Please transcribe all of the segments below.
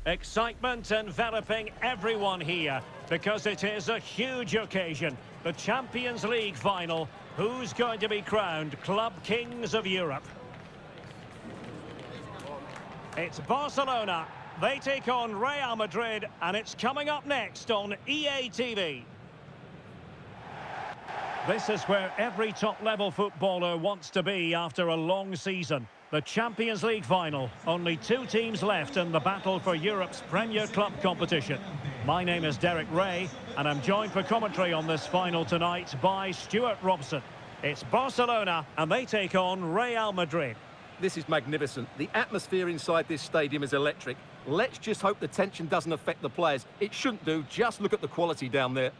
Excitement enveloping everyone here because it is a huge occasion. The Champions League final. Who's going to be crowned Club Kings of Europe? It's Barcelona. They take on Real Madrid, and it's coming up next on EA TV. This is where every top-level footballer wants to be after a long season. The Champions League final. Only two teams left in the battle for Europe's Premier Club competition. My name is Derek Ray, and I'm joined for commentary on this final tonight by Stuart Robson. It's Barcelona, and they take on Real Madrid. This is magnificent. The atmosphere inside this stadium is electric. Let's just hope the tension doesn't affect the players. It shouldn't do. Just look at the quality down there.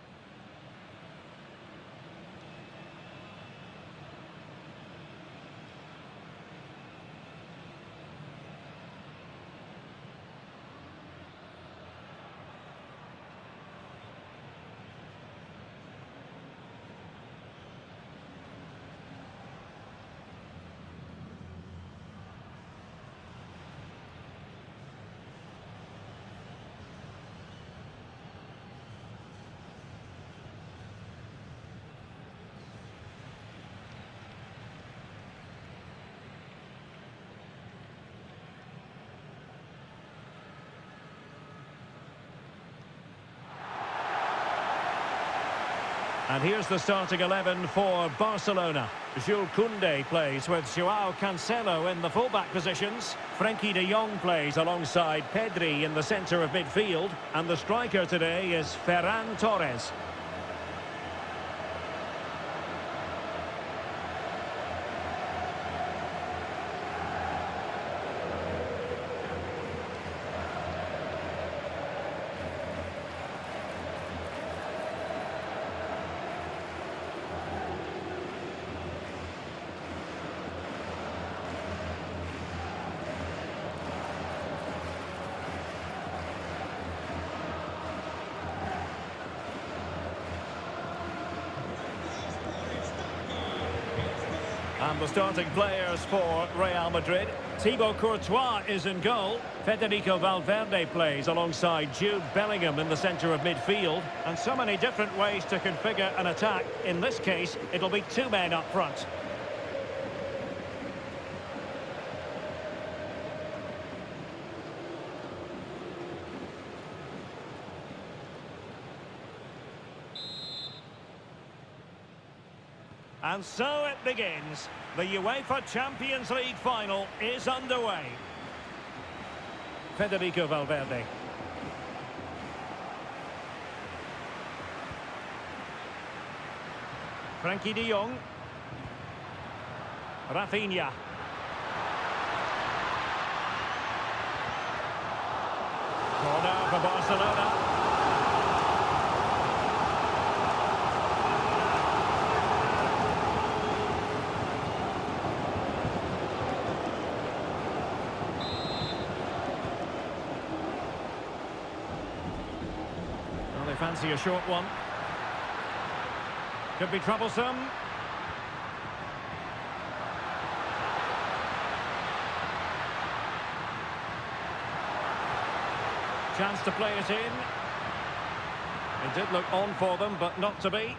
And here's the starting 11 for Barcelona. Jules Koundé plays with Joao Cancelo in the fullback positions. Frenkie de Jong plays alongside Pedri in the centre of midfield. And the striker today is Ferran Torres. And the starting players for Real Madrid. Thibaut Courtois is in goal. Federico Valverde plays alongside Jude Bellingham in the centre of midfield. And so many different ways to configure an attack. In this case, it'll be two men up front. And so it begins. The UEFA Champions League final is underway. Federico Valverde. Frenkie de Jong. Rafinha. Corner for Barcelona. Fancy a short one. Could be troublesome. Chance to play it in. It did look on for them, but not to be.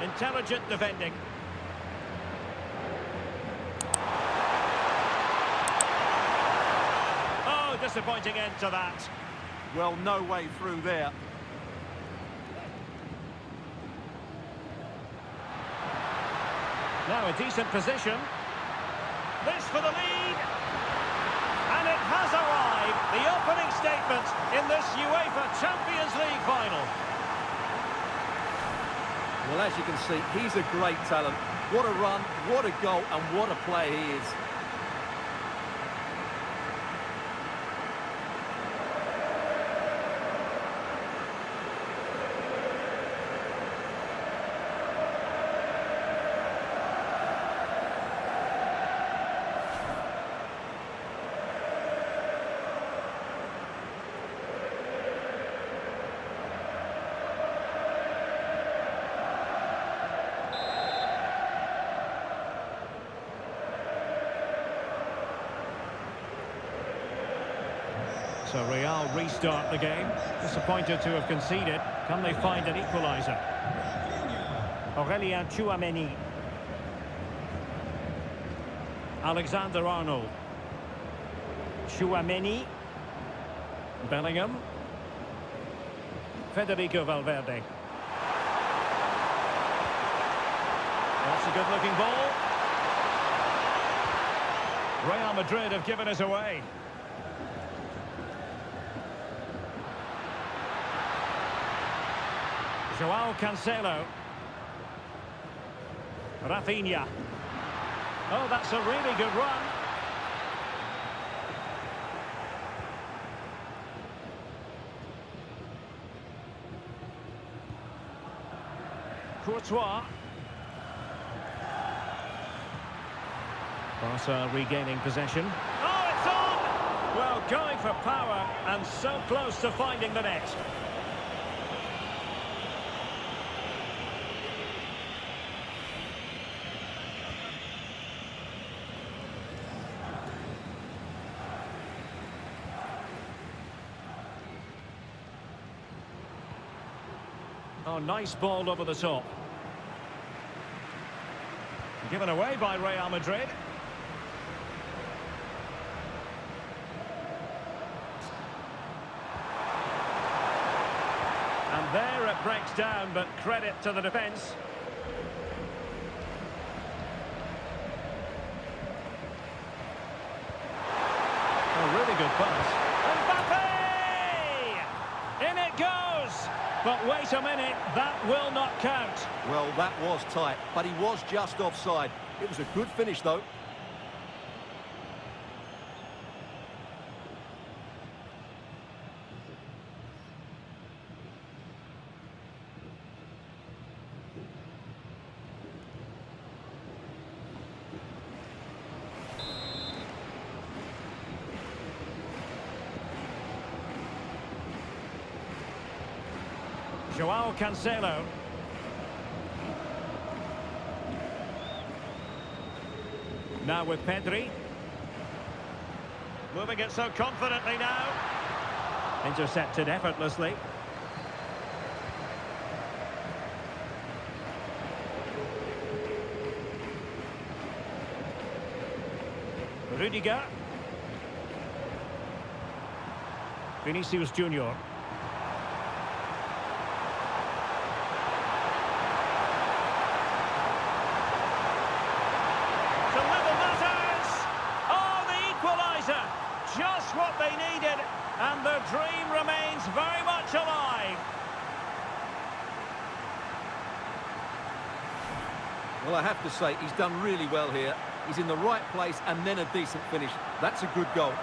Intelligent defending. Disappointing end to that. Well, no way through there. Now a decent position. This for the lead. And it has arrived. The opening statement in this UEFA Champions League final. Well, as you can see, he's a great talent. What a run, what a goal, and what a play he is. So Real restart the game. Disappointed to have conceded. Can they find an equaliser? Aurélien Tchouameni. Alexander-Arnold. Tchouameni. Bellingham. Federico Valverde. That's a good-looking ball. Real Madrid have given us away. Joao Cancelo. Rafinha. Oh, that's a really good run. Courtois. Barca regaining possession. Oh, it's on! Well, going for power and so close to finding the net. Oh, nice ball over the top. Given away by Real Madrid. And there it breaks down, but credit to the defence. A really good pass. Mbappe! In it goes! But wait a minute, that will not count. Well, that was tight, but he was just offside. It was a good finish, though. Joao Cancelo. Now with Pedri. Moving it so confidently now. Intercepted effortlessly. Rudiger. Vinicius Junior. Just what they needed, and the dream remains very much alive. Well, I have to say, he's done really well here. He's in the right place and then a decent finish. That's a good goal.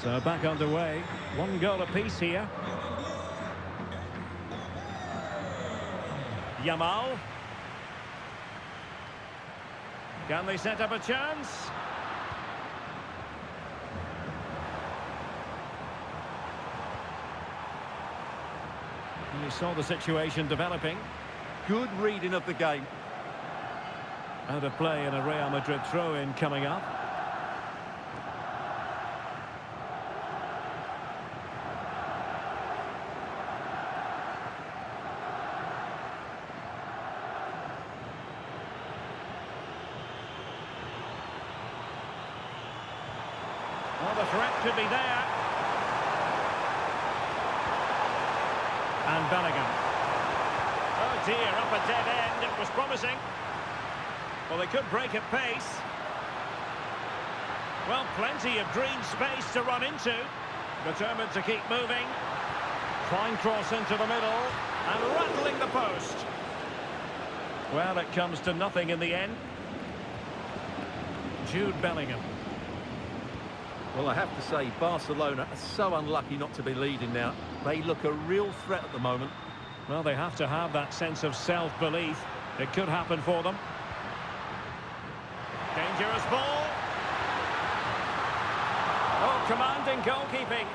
So back underway. One goal apiece here. Yamal. Can they set up a chance? You saw the situation developing. Good reading of the game. Out of play and a Real Madrid throw-in coming up. Well, the threat could be there. And Bellingham. Oh dear, up a dead end. It was promising. Well, they could break at pace. Well, plenty of green space to run into. Determined to keep moving. Fine cross into the middle. And rattling the post. Well, it comes to nothing in the end. Jude Bellingham. Well, I have to say, Barcelona are so unlucky not to be leading now. They look a real threat at the moment. Well, they have to have that sense of self-belief. It could happen for them. Dangerous ball. Commanding goalkeeping.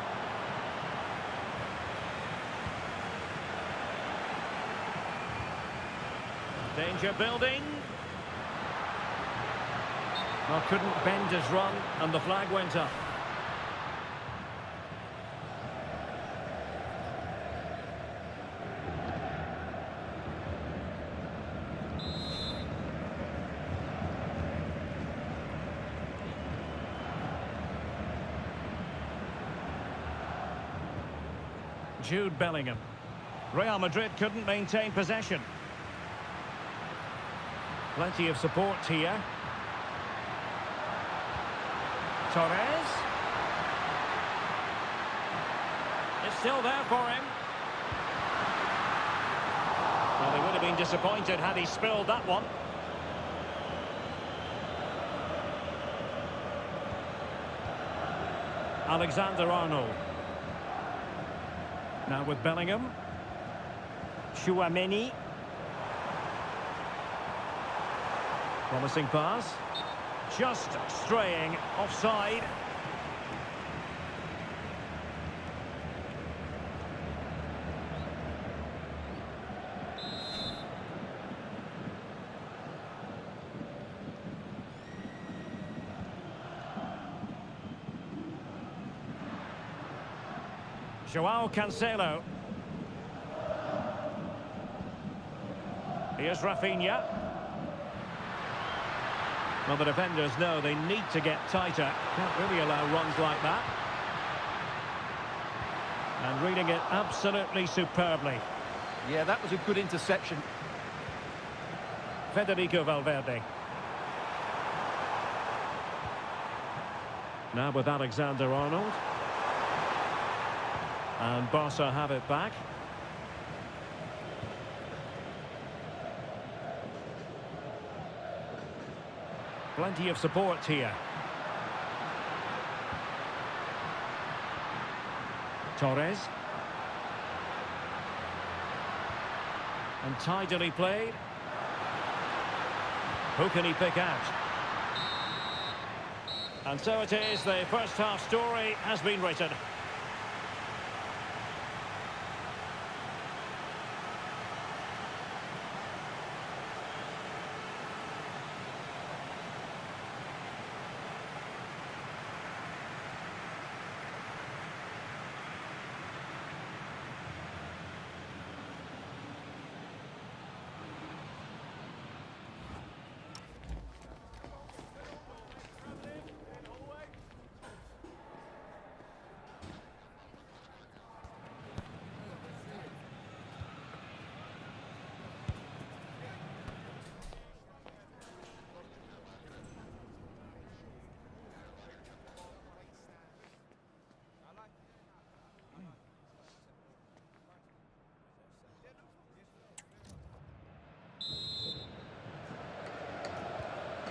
Danger building. Well, couldn't bend his run, and the flag went up. Jude Bellingham. Real Madrid couldn't maintain possession. Plenty of support here. Torres. It's still there for him. Well, they would have been disappointed had he spilled that one. Alexander-Arnold. Now with Bellingham. Tchouaméni. Promising pass. Just straying offside. João Cancelo. Here's Rafinha. Well, the defenders know they need to get tighter. Can't really allow runs like that. And reading it absolutely superbly. Yeah, that was a good interception. Federico Valverde. Now with Alexander-Arnold. And Barca have it back. Plenty of support here. Torres. And tidily played. Who can he pick out? And so it is, the first half story has been written.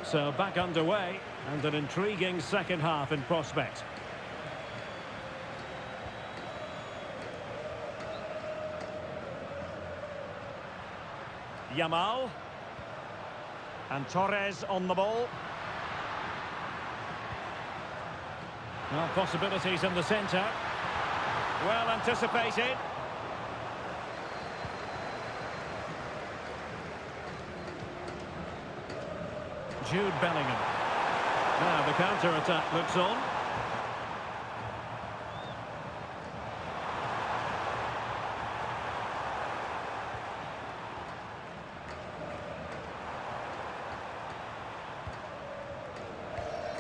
So back underway, and an intriguing second half in prospect. Yamal. And Torres on the ball. Now possibilities in the centre. Well anticipated. Jude Bellingham. Now the counter-attack looks on.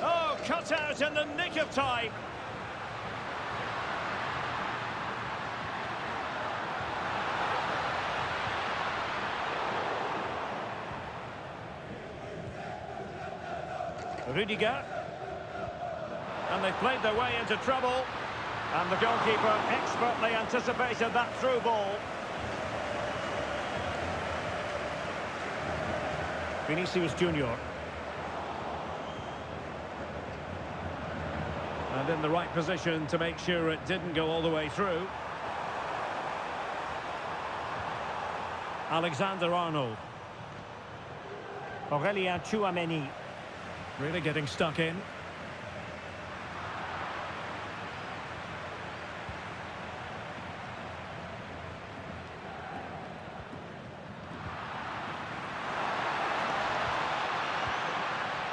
Oh, cut out in the nick of time. Rudiger. And they've played their way into trouble. And the goalkeeper expertly anticipated that through ball. Vinicius Junior. And in the right position to make sure it didn't go all the way through. Alexander-Arnold. Aurélien Tchouaméni. Really getting stuck in.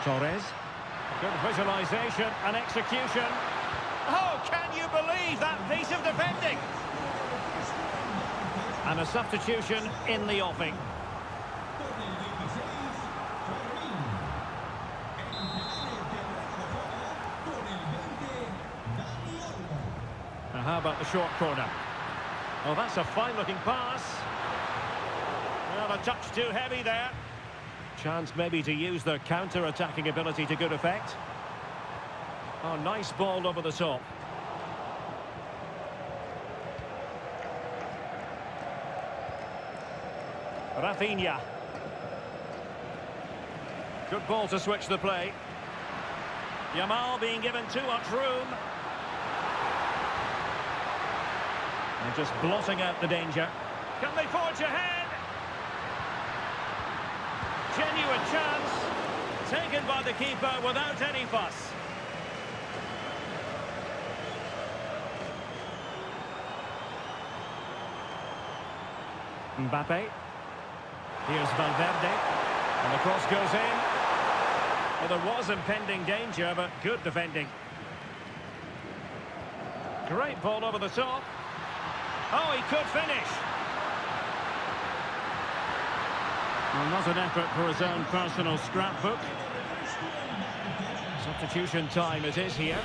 Torres. Good visualisation and execution. Oh, can you believe that piece of defending? And a substitution in the offing. Now how about the short corner? Oh, that's a fine-looking pass. Well, a touch too heavy there. Chance maybe to use their counter-attacking ability to good effect. Oh, nice ball over the top. Rafinha. Good ball to switch the play. Yamal being given too much room. And just blotting out the danger. Can they forge ahead? Genuine chance. Taken by the keeper without any fuss. Mbappe. Here's Valverde. And the cross goes in. Well, there was impending danger, but good defending. Great ball over the top. Oh, he could finish. Well, not an effort for his own personal scrapbook. Substitution time it is here.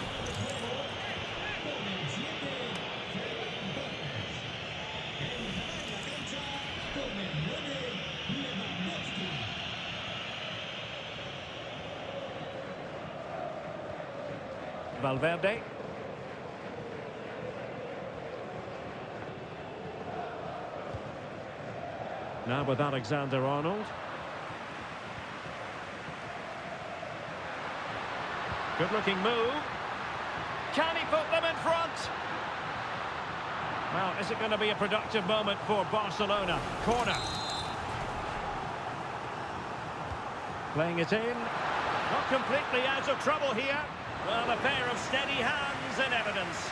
Valverde. Now with Alexander-Arnold. Good-looking move. Can he put them in front? Well, is it going to be a productive moment for Barcelona? Corner. Playing it in. Not completely out of trouble here. Well, a pair of steady hands in evidence.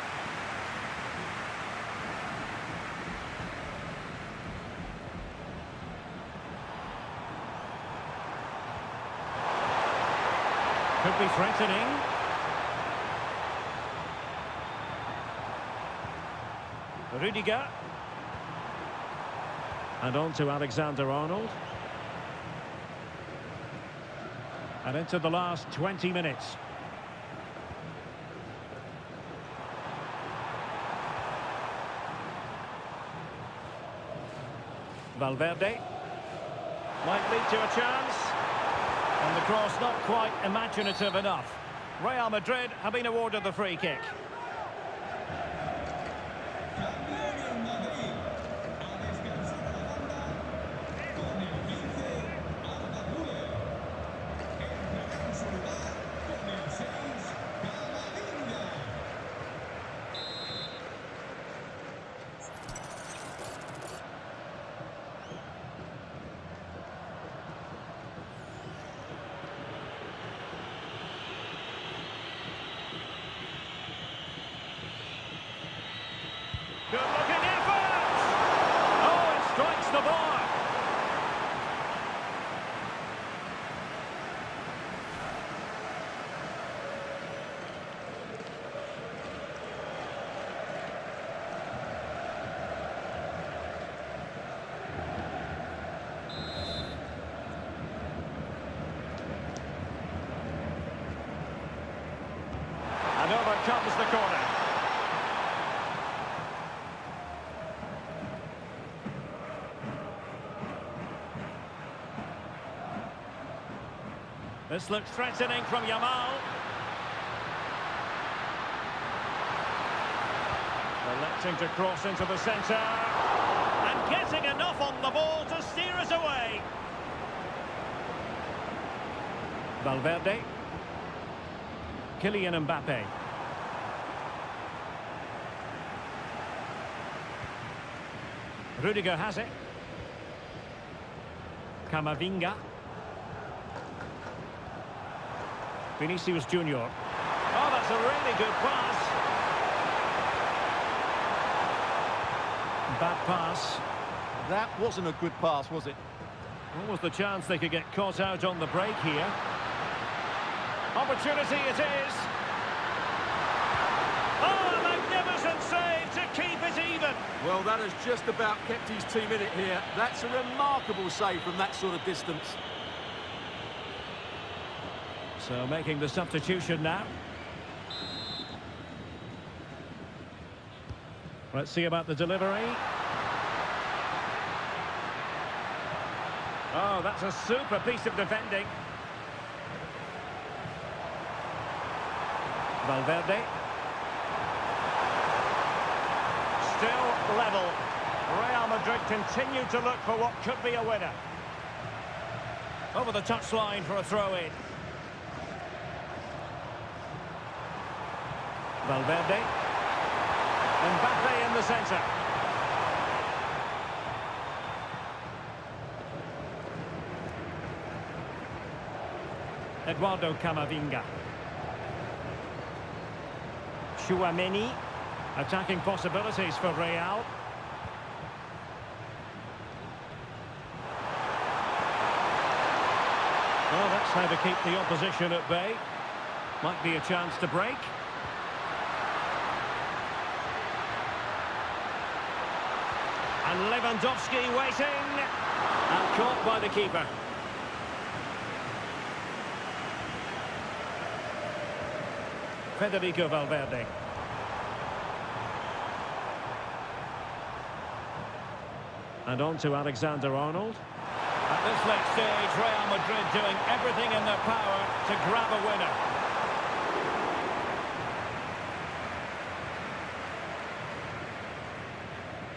Could be threatening. Rudiger. And on to Alexander-Arnold. And into the last 20 minutes. Valverde. Might lead to a chance. And the cross not quite imaginative enough. Real Madrid have been awarded the free kick. Good-looking effort! Oh, it strikes the bar. And over comes the corner. This looks threatening from Yamal. Electing to cross into the centre. And getting enough on the ball to steer us away. Valverde. Kylian Mbappe. Rudiger has it. Camavinga. Vinicius Junior. Oh, that's a really good pass. Bad pass. That wasn't a good pass, was it? What was the chance they could get caught out on the break here? Opportunity it is. Oh, a magnificent save to keep it even. Well, that has just about kept his team in it here. That's a remarkable save from that sort of distance. So making the substitution now. Let's see about the delivery. Oh, that's a super piece of defending. Valverde. Still level. Real Madrid continue to look for what could be a winner. Over the touchline for a throw-in. Valverde. Mbappe in the centre. Eduardo Camavinga. Tchouaméni. Attacking possibilities for Real. Well, that's how to keep the opposition at bay. Might be a chance to break. And Lewandowski waiting. And caught by the keeper. Federico Valverde. And on to Alexander-Arnold. At this late stage, Real Madrid doing everything in their power to grab a winner.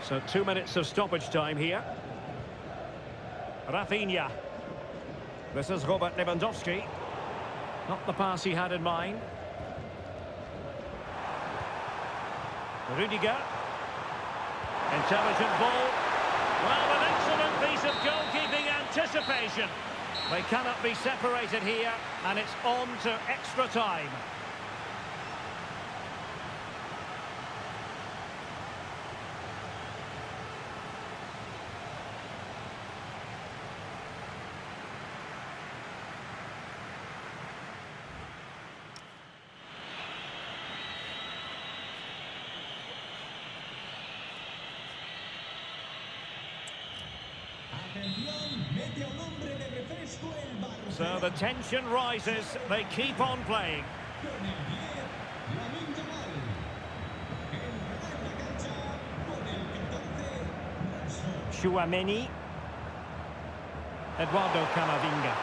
So 2 minutes of stoppage time here. Rafinha. This is Robert Lewandowski. Not the pass he had in mind. Rudiger. Intelligent ball. Well, an excellent piece of goalkeeping anticipation. They cannot be separated here, and it's on to extra time. So the tension rises, they keep on playing. Tchouaméni. Eduardo Camavinga.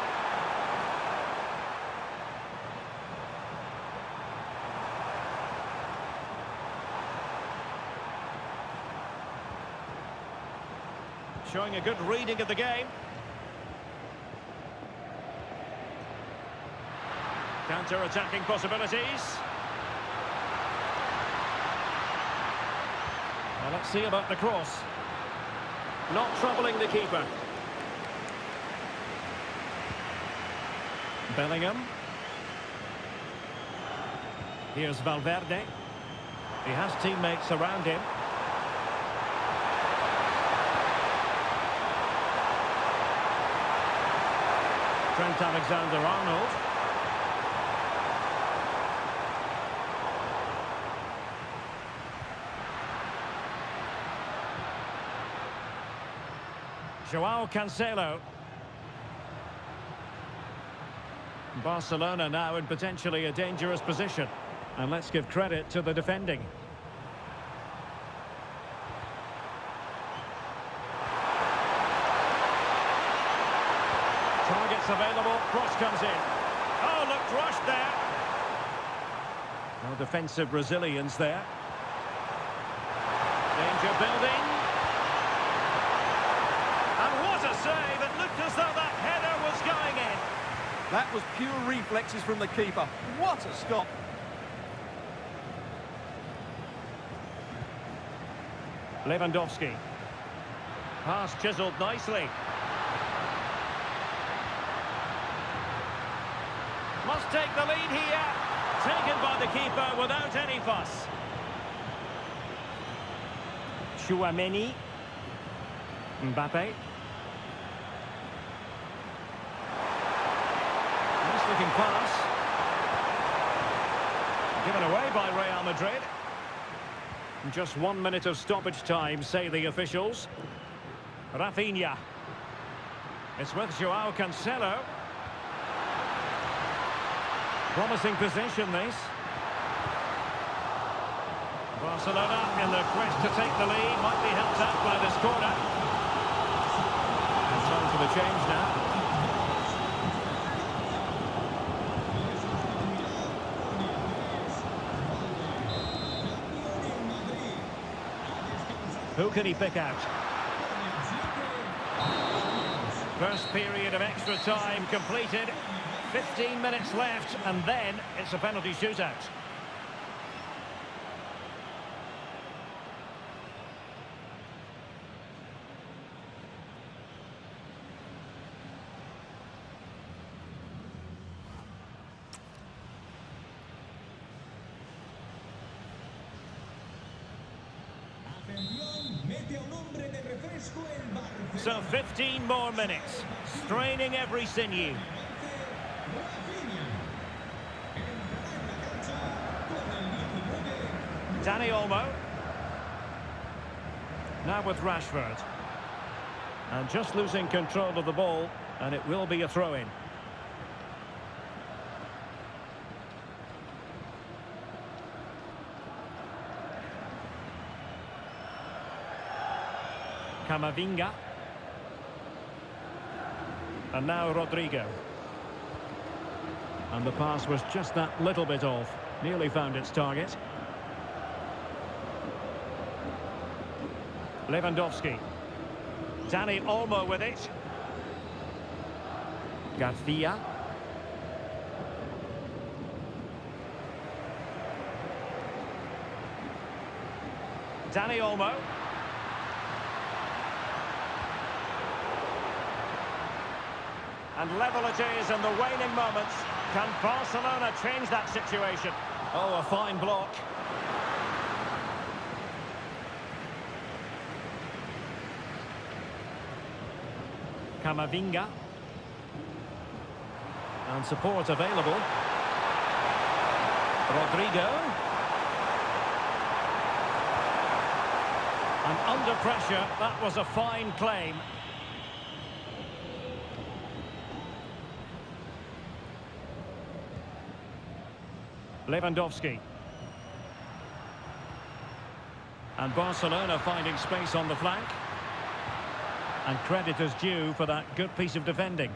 Showing a good reading of the game. Counter-attacking possibilities. Well, let's see about the cross. Not troubling the keeper. Bellingham. Here's Valverde. He has teammates around him. Trent Alexander-Arnold. Joao Cancelo. Barcelona now in potentially a dangerous position. And let's give credit to the defending. Targets available, cross comes in. Oh, looked rushed there. No defensive resilience there. Danger building. And what a save! It looked as though that header was going in. That was pure reflexes from the keeper. What a stop! Lewandowski. Pass chiselled nicely. Must take the lead here. Taken by the keeper without any fuss. Tchouaméni. Mbappe. Nice looking pass. Given away by Real Madrid. Just 1 minute of stoppage time, say the officials. Rafinha. It's with Joao Cancelo. Promising position, this. Barcelona in their quest to take the lead. Might be helped out by this corner. And time for the change now. Who can he pick out? First period of extra time completed. 15 minutes left, and then it's a penalty shootout. So 15 more minutes, straining every sinew. Dani Olmo. Now with Rashford. And just losing control of the ball, and it will be a throw-in. Camavinga. And now Rodrigo. And the pass was just that little bit off. Nearly found its target. Lewandowski. Dani Olmo with it. Garcia. Dani Olmo. And level it is in the waning moments. Can Barcelona change that situation? Oh, a fine block. Camavinga. And support available. Rodrigo. And under pressure, that was a fine claim. Lewandowski. And Barcelona finding space on the flank. And credit is due for that good piece of defending.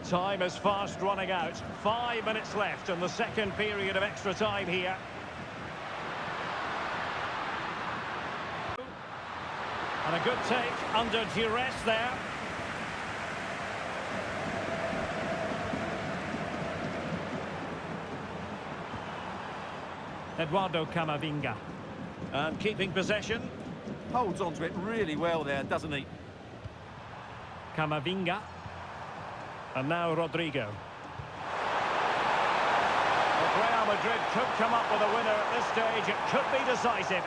Time is fast running out. 5 minutes left in the second period of extra time here. And a good take under duress there. Eduardo Camavinga. And keeping possession. Holds on to it really well there, doesn't he? Camavinga. And now Rodrigo. Well, Real Madrid could come up with a winner at this stage. It could be decisive.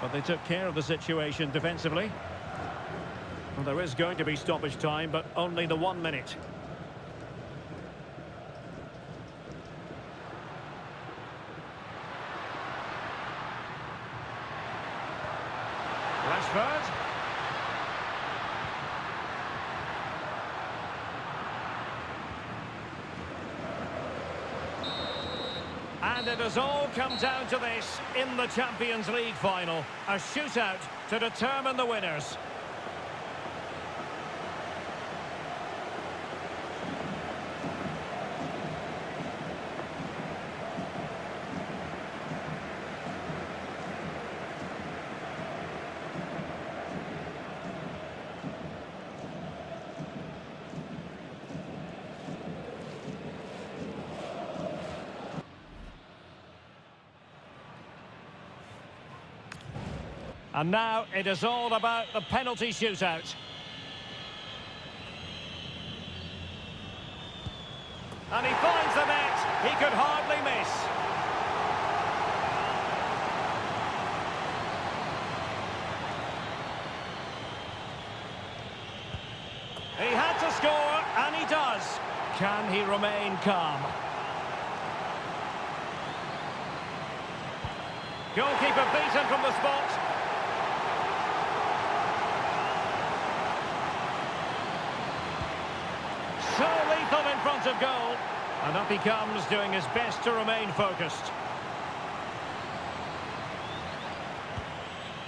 But they took care of the situation defensively. Well, there is going to be stoppage time, but only the 1 minute. Rashford. And it has all come down to this in the Champions League final. A shootout to determine the winners. And now it is all about the penalty shootout. And he finds the net. He could hardly miss. He had to score, and he does. Can he remain calm? Goalkeeper beaten from the spot. So lethal in front of goal. And up he comes, doing his best to remain focused.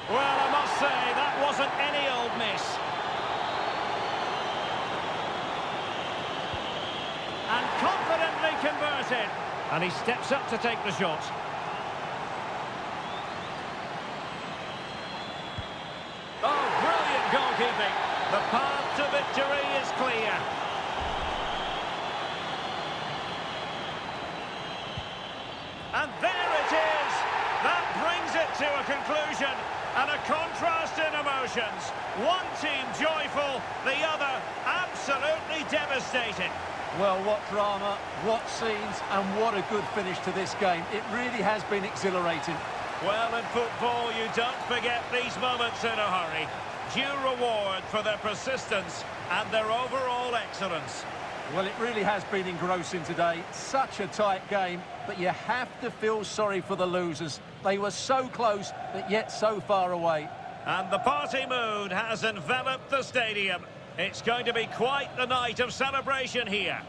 Well, I must say, that wasn't any old miss. And confidently converted. And he steps up to take the shot. Oh, brilliant goalkeeping. The path to victory is clear. And there it is. That brings it to a conclusion. And a contrast in emotions. One team joyful, the other absolutely devastated. Well, what drama, what scenes, and what a good finish to this game. It really has been exhilarating. Well, in football, you don't forget these moments in a hurry. Due reward for their persistence and their overall excellence. Well, it really has been engrossing today. Such a tight game, but you have to feel sorry for the losers. They were so close, but yet so far away. And the party mood has enveloped the stadium. It's going to be quite the night of celebration here.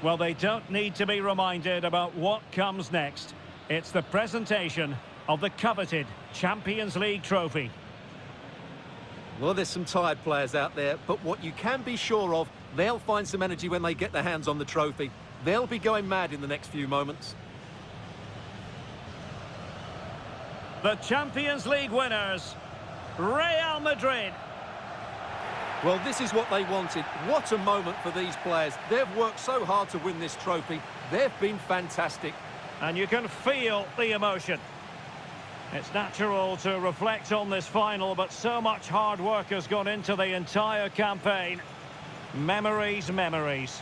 Well, they don't need to be reminded about what comes next. It's the presentation of the coveted Champions League trophy. Well, there's some tired players out there, but what you can be sure of, they'll find some energy when they get their hands on the trophy. They'll be going mad in the next few moments. The Champions League winners, Real Madrid. Well, this is what they wanted. What a moment for these players. They've worked so hard to win this trophy. They've been fantastic. And you can feel the emotion. It's natural to reflect on this final, but so much hard work has gone into the entire campaign. Memories, memories.